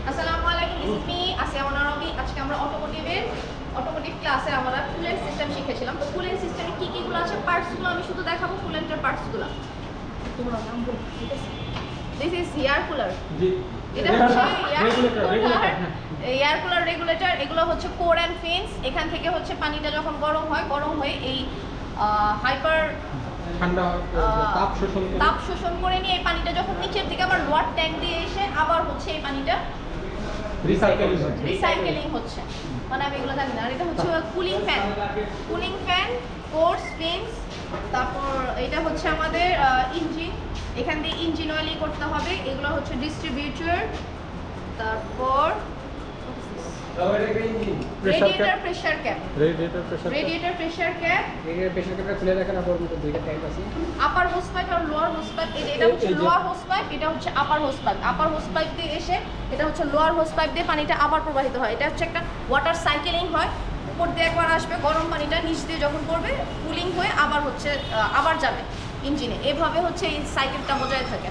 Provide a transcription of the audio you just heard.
আসসালামু আলাইকুম, this is me আসিয়া মনারবি। আজকে আমরা অটোমোটিভ ক্লাসে আমরা কুলেন্ট সিস্টেম শিখেছিলাম। তো কুলেন্ট সিস্টেমে কি কি গুলো আছে, পার্টসগুলো আমি শুধু দেখাবো, কুলেন্টের পার্টসগুলো। তোমরা নাম বলো, ঠিক আছে? This is air cooler. এটা হচ্ছে এয়ার কুলার রেগুলেটর। এগুলো হচ্ছে কোর অ্যান্ড ফিন্স। এখান থেকে হচ্ছে পানিটা যখন গরম হয়ে এই হাইপার তাপ শোষণ করে নিয়ে এই পানিটা যখন নিচের দিকে আবার লোয়ার ট্যাঙ্ক দিয়ে এসে আবার হচ্ছে এই পানিটা রিসাইকেলিং হচ্ছে। মানে আমি এগুলো জানি না। আর এটা হচ্ছে কুলিং ফ্যান, কোর্স ফিন্স। তারপর এটা হচ্ছে আমাদের ইঞ্জিন। এখান দিয়ে ইঞ্জিন অয়েলিং করতে হবে। এগুলো হচ্ছে ডিস্ট্রিবিউটর। তারপর রেডিয়েটর প্রেসার ক্যাপ খুলে দেখেন। আপনার মধ্যে দুইটা ট্যাঙ্ক আছে, আপার হোস পাইপ আর লোয়ার হোস পাইপ। এটা হচ্ছে লোয়ার হোস পাইপ, এটা হচ্ছে আপার হোস পাইপ দিয়ে এসে এটা হচ্ছে লোয়ার হোস পাইপ দিয়ে পানিটা আবার প্রবাহিত হয়। এটা হচ্ছে একটা ওয়াটার সাইকেলিং হয়। উপর দিয়ে একবার আসবে গরম পানিটা, নিচ দিয়ে যখন পড়বে কুলিং হয়ে আবার হচ্ছে আবার যাবে ইঞ্জিনে। এভাবে হচ্ছে এই সাইকেলটা বজায় থাকে।